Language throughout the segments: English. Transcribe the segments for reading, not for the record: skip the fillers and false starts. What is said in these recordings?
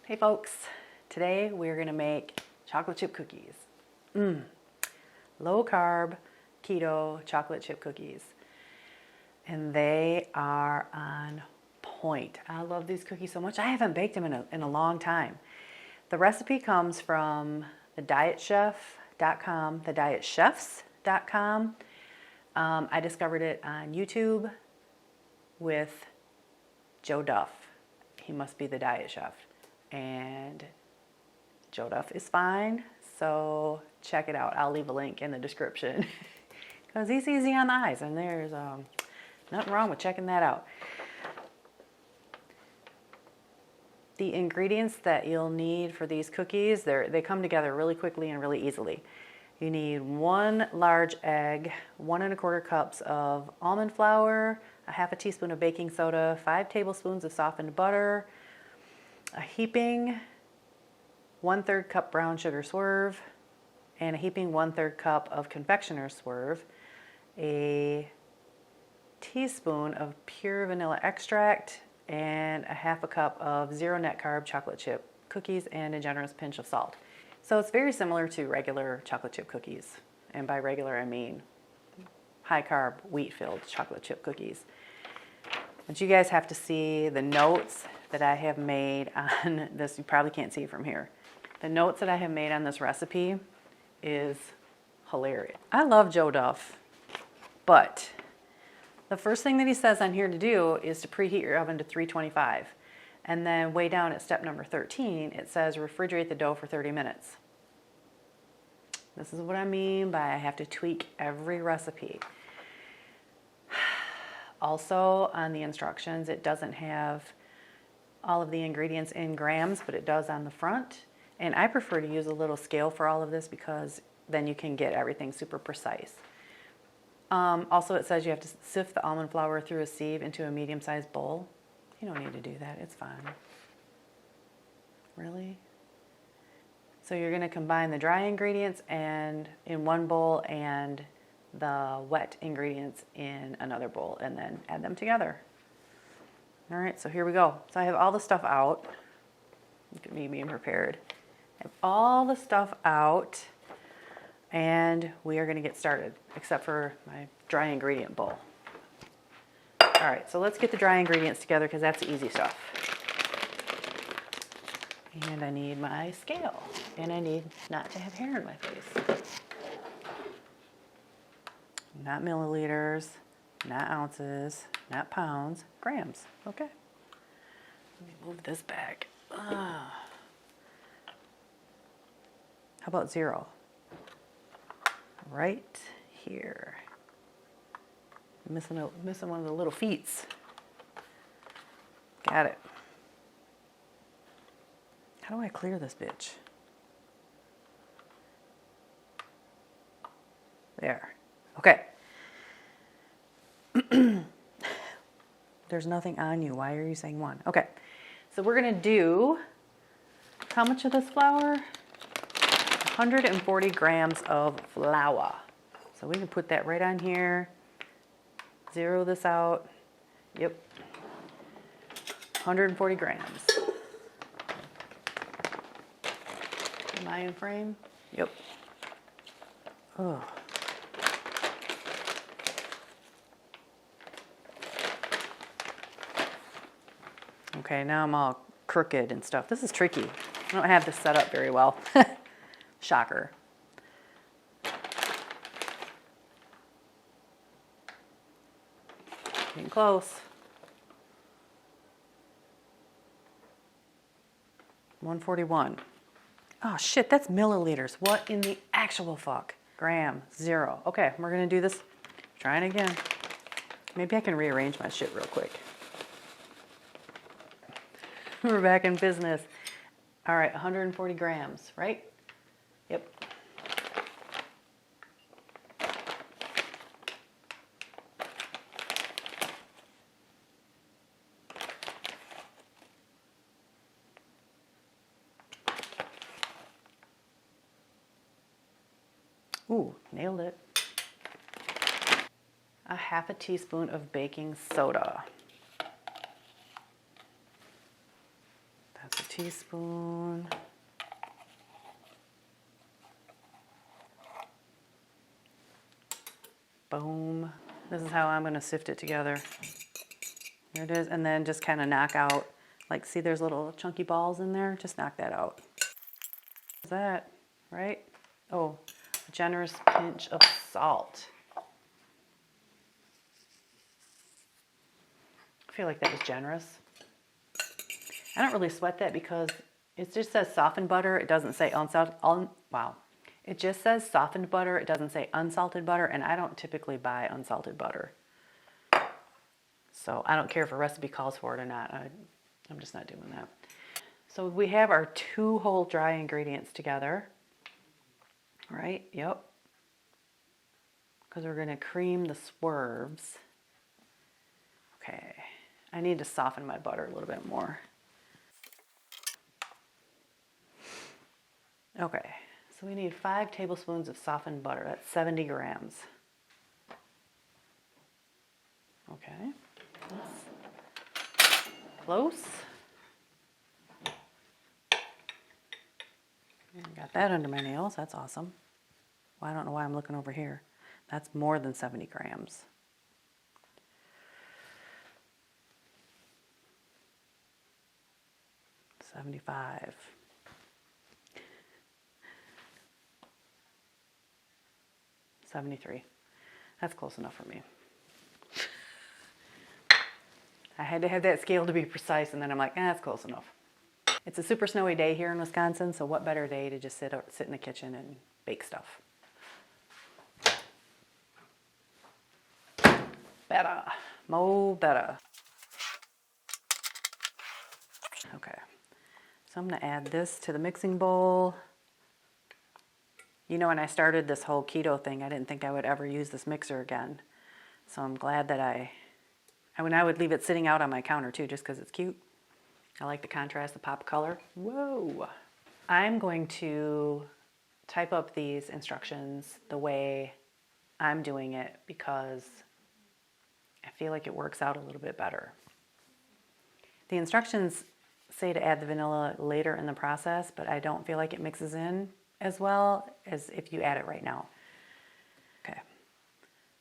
Hey folks, today we're gonna make chocolate chip cookies. Low carb, keto chocolate chip cookies. And they are on point. I love these cookies so much. I haven't baked them in a long time. The recipe comes from the dietchef.com, the dietchefs.com. I discovered it on YouTube with Joe Duff. He must be the diet chef. And Joe Duff is fine, so check it out. I'll leave a link in the description because he's easy on the eyes, and there's nothing wrong with checking that out. The ingredients that you'll need for these cookies, they come together really quickly and really easily. You need 1 large egg, 1 1/4 cups of almond flour, a half a teaspoon of baking soda, 5 tablespoons of softened butter, a heaping 1/3 cup brown sugar Swerve, and a heaping 1/3 cup of Confectioners Swerve, a teaspoon of pure vanilla extract, and a half a cup of 0 net carb chocolate chip cookies, and a generous pinch of salt. So it's very similar to regular chocolate chip cookies. And by regular, I mean high carb, wheat filled chocolate chip cookies. But you guys have to see the notes that I have made on this. You probably can't see from here. The notes that I have made on this recipe is hilarious. I love Joe Duff, but the first thing that he says on here to do is to preheat your oven to 325. And then way down at step number 13, it says refrigerate the dough for 30 minutes. This is what I mean by I have to tweak every recipe. Also, on the instructions, it doesn't have all of the ingredients in grams, but it does on the front. And I prefer to use a little scale for all of this because then you can get everything super precise. Also, it says you have to sift the almond flour through a sieve into a medium-sized bowl. You don't need to do that, it's fine. Really? So you're gonna combine the dry ingredients in one bowl and the wet ingredients in another bowl, and then add them together. All right, so here we go. So I have all the stuff out. Look at me being prepared. I have all the stuff out, and we are gonna get started, except for my dry ingredient bowl. All right, so let's get the dry ingredients together because that's the easy stuff. And I need my scale, and I need not to have hair in my face. Not milliliters, not ounces, not pounds, grams. Okay. Let me move this back. How about 0? Right here. Missing one of the little feets. Got it. How do I clear this bitch? There. Okay. There's nothing on you. Why are you saying 1? Okay. So we're going to do, how much of this flour? 140 grams of flour. So we can put that right on here. Zero this out. Yep. 140 grams. Am I in frame? Yep. Oh. Okay, now I'm all crooked and stuff. This is tricky. I don't have this set up very well. Shocker. Getting close. 141. Oh shit, that's milliliters. What in the actual fuck? Gram, 0. Okay, we're gonna do this. Trying again. Maybe I can rearrange my shit real quick. We're back in business. All right, 140 grams, right? Yep. Ooh, nailed it. A half a teaspoon of baking soda. That's a teaspoon. Boom. This is how I'm going to sift it together. There it is. And then just kind of knock out, like, see there's little chunky balls in there? Just knock that out. Is that right? Oh, a generous pinch of salt. I feel like that was generous. I don't really sweat that because it just says softened butter. It doesn't say unsalted. Wow. It just says softened butter. It doesn't say unsalted butter, and I don't typically buy unsalted butter. So I don't care if a recipe calls for it or not. I'm just not doing that. So we have our 2 whole dry ingredients together. Right? Yep. Because we're going to cream the swerves. Okay. I need to soften my butter a little bit more. Okay. So we need 5 tablespoons of softened butter. That's 70 grams. Okay. That's close. Got that under my nails. That's awesome. Well, I don't know why I'm looking over here. That's more than 70 grams. $75. 73. That's close enough for me. I had to have that scale to be precise, and then I'm like, that's close enough. It's a super snowy day here in Wisconsin, so what better day to just sit in the kitchen and bake stuff. Better. Mo better. Okay. So I'm going to add this to the mixing bowl. You know, when I started this whole keto thing, I didn't think I would ever use this mixer again. So I'm glad that I would leave it sitting out on my counter too, just because it's cute. I like the contrast, the pop color. Whoa. I'm going to type up these instructions the way I'm doing it because I feel like it works out a little bit better. The instructions say to add the vanilla later in the process, but I don't feel like it mixes in as well as if you add it right now. Okay,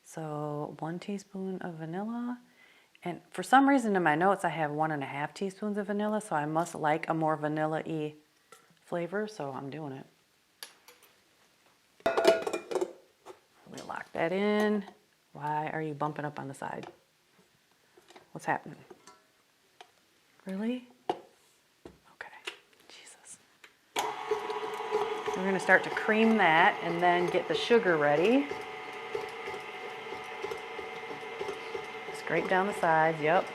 so 1 teaspoon of vanilla. And for some reason in my notes I have 1.5 teaspoons of vanilla, so I must like a more vanilla-y flavor, so I'm doing it. Let me lock that in. Why are you bumping up on the side? What's happening? Really? Okay, Jesus. We're gonna start to cream that and then get the sugar ready. Scrape down the sides, yep.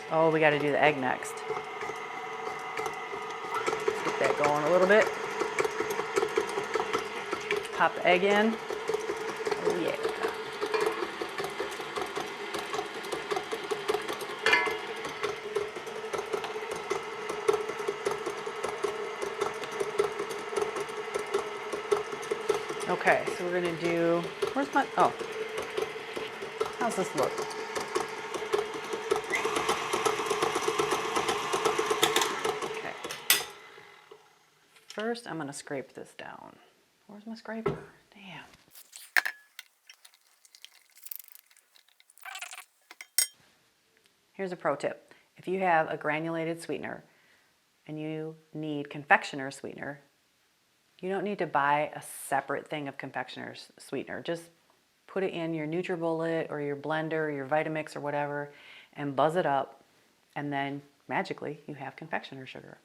Oh, we gotta do the egg next. Let's get that going a little bit. Pop the egg in. Oh yeah. Okay, so we're gonna do, where's my, oh. How's this look? Okay. First, I'm gonna scrape this down. Where's my scraper? Damn. Here's a pro tip. If you have a granulated sweetener and you need confectioner sweetener, you don't need to buy a separate thing of confectioner's sweetener. Just put it in your NutriBullet or your blender or your Vitamix or whatever and buzz it up, and then magically you have confectioner sugar.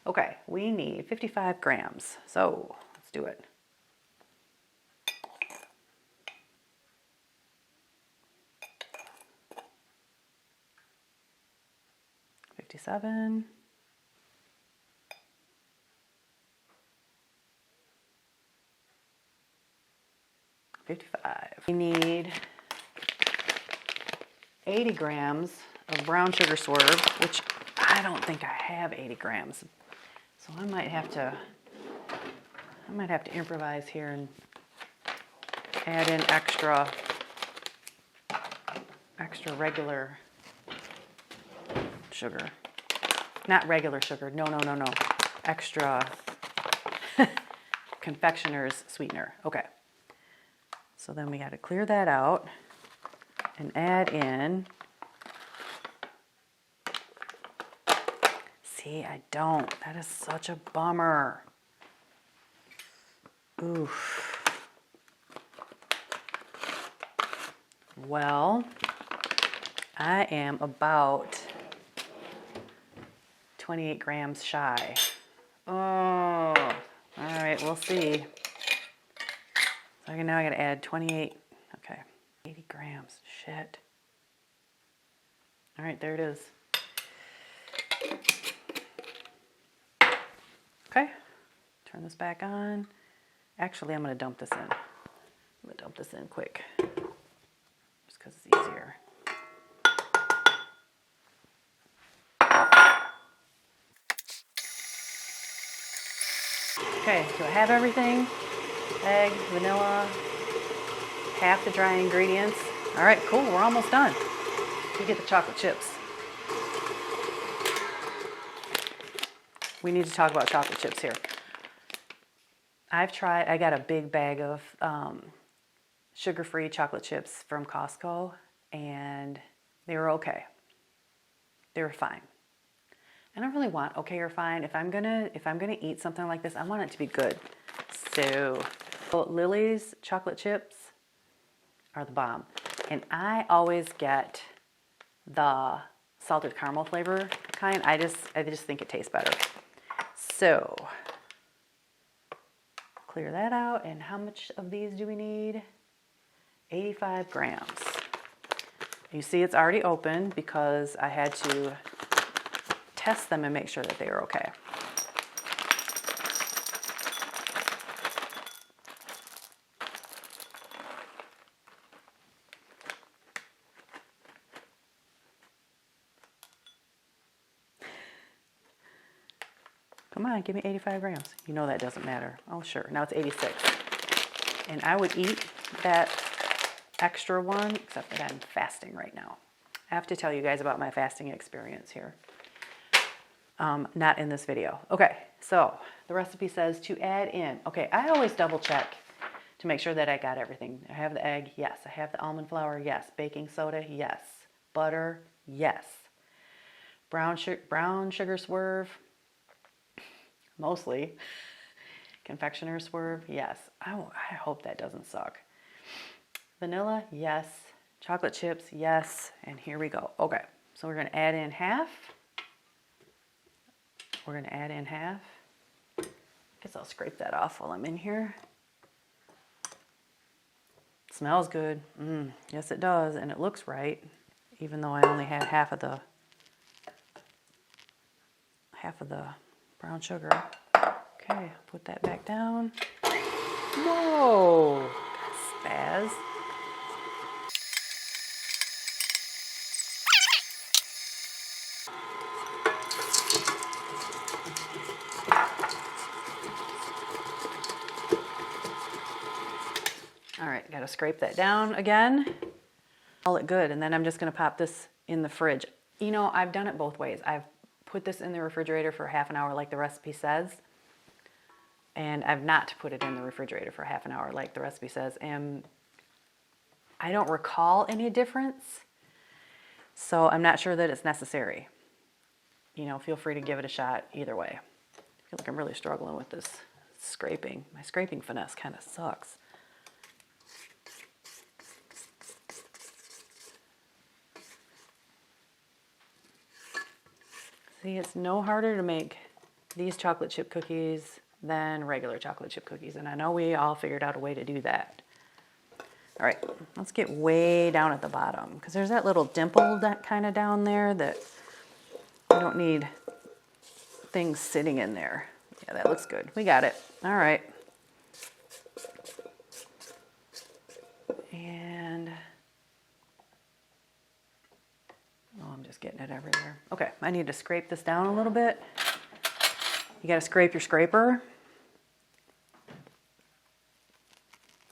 Okay, we need 55 grams, so let's do it. $57. $55. We need 80 grams of brown sugar Swerve, which I don't think I have 80 grams. So I might have to improvise here and add in extra regular sugar. not regular sugar, no, no, no, no, extra Confectioners sweetener. Okay, so then we got to clear that out and add in, see, I don't, that is such a bummer. Oof. Well, I am about 28 grams shy. Oh, all right, we'll see. So now I gotta add 28, okay, 80 grams, shit. All right, there it is. Okay, turn this back on. Actually, I'm gonna dump this in. I'm gonna dump this in quick, just because it's easier. Okay, do I have everything? Egg, vanilla, half the dry ingredients. All right, cool, we're almost done. We get the chocolate chips. We need to talk about chocolate chips here. I got a big bag of sugar-free chocolate chips from Costco, and they were okay. They were fine. I don't really want okay or fine. If I'm gonna eat something like this, I want it to be good. So Lily's chocolate chips are the bomb. And I always get the salted caramel flavor kind. I just think it tastes better. So clear that out. And how much of these do we need? 85 grams. You see it's already open because I had to test them and make sure that they are okay. Come on, give me 85 grams. You know that doesn't matter. Oh, sure. Now it's 86. And I would eat that extra one, except that I'm fasting right now. I have to tell you guys about my fasting experience here. Not in this video. Okay, so the recipe says to add in. Okay, I always double check to make sure that I got everything. I have the egg, yes. I have the almond flour, yes. Baking soda, yes. Butter, yes. Brown sugar Swerve, mostly. Confectioners Swerve, yes. I hope that doesn't suck. Vanilla, yes. Chocolate chips, yes. And here we go. Okay, so we're gonna add in half. We're gonna add in half. Guess I'll scrape that off while I'm in here. Smells good. Yes, it does, and it looks right, even though I only had half of the brown sugar. Okay, put that back down. Whoa, spaz. All right, gotta scrape that down again. Call it good, and then I'm just gonna pop this in the fridge. You know, I've done it both ways. I've put this in the refrigerator for half an hour like the recipe says, and I've not put it in the refrigerator for half an hour like the recipe says, and I don't recall any difference, so I'm not sure that it's necessary. You know, feel free to give it a shot either way. I feel like I'm really struggling with this scraping. My scraping finesse kind of sucks. See, it's no harder to make these chocolate chip cookies than regular chocolate chip cookies, and I know we all figured out a way to do that. All right, let's get way down at the bottom, because there's that little dimple that kind of down there that we don't need things sitting in there. Yeah, that looks good. We got it. All right. And oh, I'm just getting it everywhere. Okay, I need to scrape this down a little bit. You got to scrape your scraper.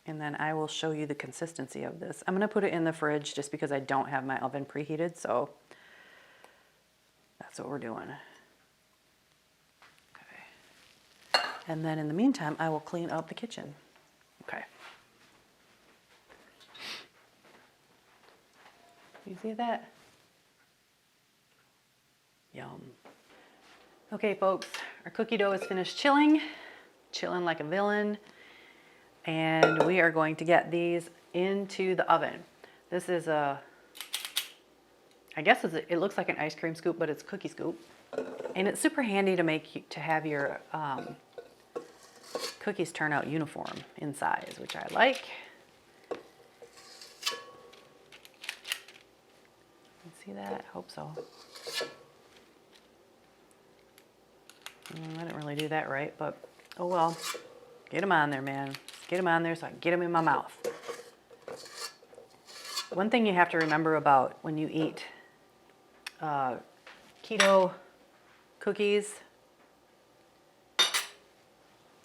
And then I will show you the consistency of this. I'm going to put it in the fridge just because I don't have my oven preheated, so that's what we're doing. And then in the meantime, I will clean up the kitchen. Okay. You see that? Yum. Okay, folks, our cookie dough is finished chilling like a villain. And we are going to get these into the oven. This is a, I guess it looks like an ice cream scoop, but it's a cookie scoop. And it's super handy to have your cookies turn out uniform in size, which I like. See that? I hope so. I didn't really do that right, but oh well. Get them on there, man. Get them on there so I can get them in my mouth. One thing you have to remember about when you eat keto cookies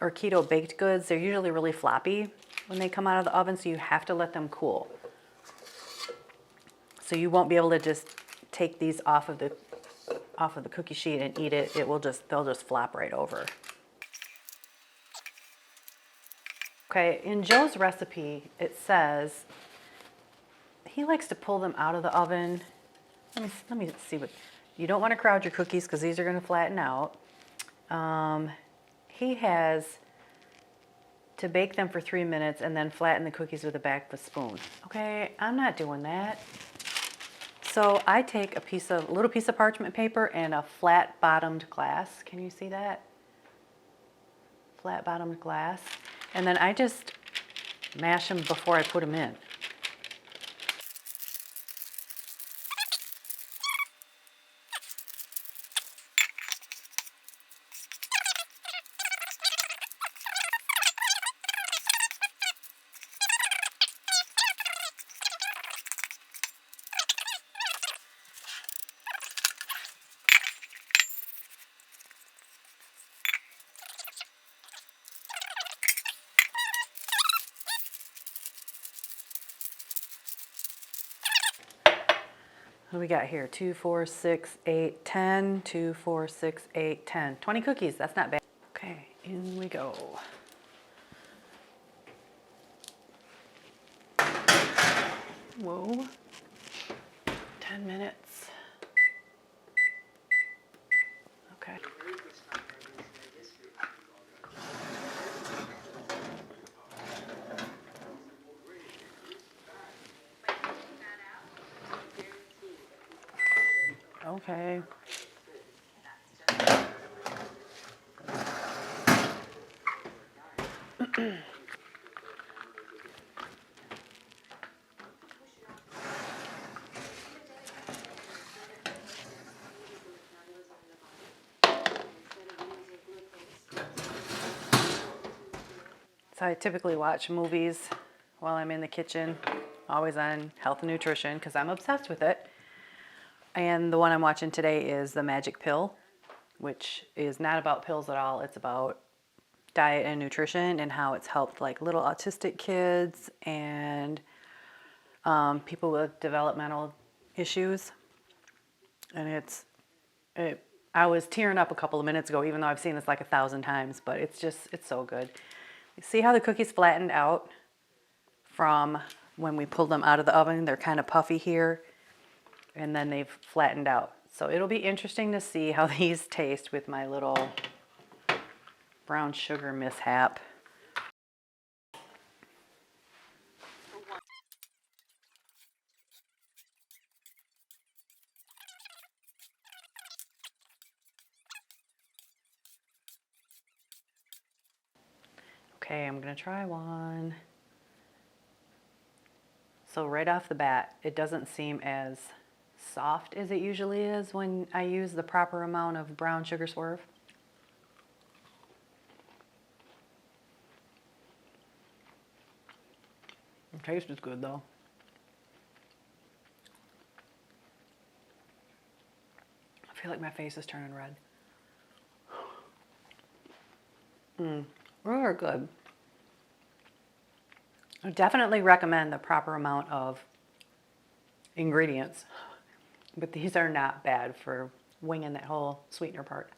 or keto baked goods, they're usually really floppy when they come out of the oven, so you have to let them cool. So you won't be able to just take these off of the cookie sheet and eat it. They'll just flop right over. Okay, in Joe's recipe, it says he likes to pull them out of the oven. Let me see what, you don't want to crowd your cookies because these are going to flatten out. He has to bake them for 3 minutes and then flatten the cookies with the back of a spoon. Okay, I'm not doing that. So I take a little piece of parchment paper and a flat bottomed glass. Can you see that? Flat bottomed glass. And then I just mash them before I put them in. What do we got here? 2, 4, 6, 8, 10. 2, 4, 6, 8, 10. 20 cookies. That's not bad. Okay, in we go. Whoa. 10 minutes. Okay. Okay. So I typically watch movies while I'm in the kitchen, always on health and nutrition because I'm obsessed with it. And the one I'm watching today is The Magic Pill, which is not about pills at all. It's about diet and nutrition and how it's helped like little autistic kids and people with developmental issues. And I was tearing up a couple of minutes ago, even though I've seen this like 1,000 times, but it's so good. You see how the cookies flattened out from when we pulled them out of the oven? They're kind of puffy here, and then they've flattened out. So it'll be interesting to see how these taste with my little brown sugar mishap. Okay, I'm gonna try one. So right off the bat, it doesn't seem as soft as it usually is when I use the proper amount of brown sugar Swerve. The taste is good though. I feel like my face is turning red. Really good. I definitely recommend the proper amount of ingredients, but these are not bad for winging that whole sweetener part.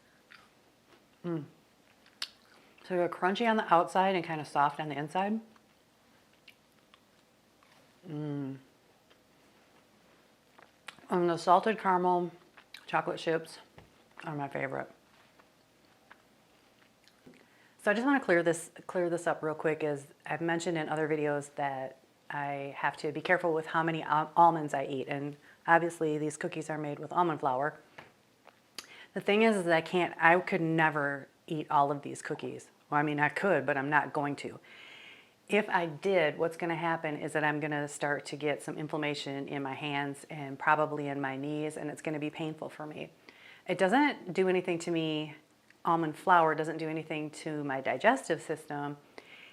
So So they're crunchy on the outside and kind of soft on the inside. And the salted caramel chocolate chips are my favorite. So I just want to clear this up real quick. As I've mentioned in other videos that I have to be careful with how many almonds I eat, and obviously these cookies are made with almond flour. The thing is that I could never eat all of these cookies. Well, I mean, I could, but I'm not going to. If I did, what's going to happen is that I'm going to start to get some inflammation in my hands and probably in my knees, and it's going to be painful for me. It doesn't do anything to me. Almond flour doesn't do anything to my digestive system.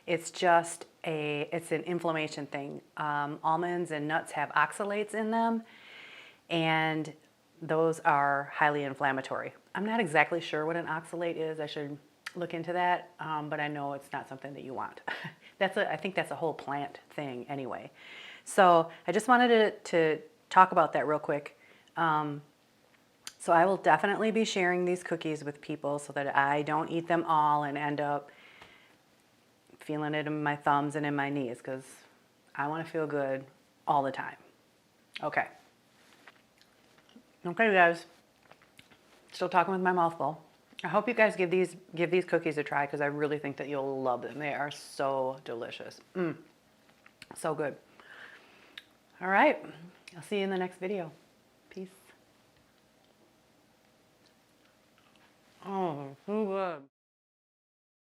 It's just it's an inflammation thing. Almonds and nuts have oxalates in them, and those are highly inflammatory. I'm not exactly sure what an oxalate is. I should look into that, but I know it's not something that you want. I think that's a whole plant thing anyway. So I just wanted to talk about that real quick. So I will definitely be sharing these cookies with people so that I don't eat them all and end up feeling it in my thumbs and in my knees, because I want to feel good all the time. Okay. Okay, guys. Still talking with my mouth full. I hope you guys give these cookies a try, because I really think that you'll love them. They are so delicious. So good. All right. I'll see you in the next video. Peace. Oh, so good.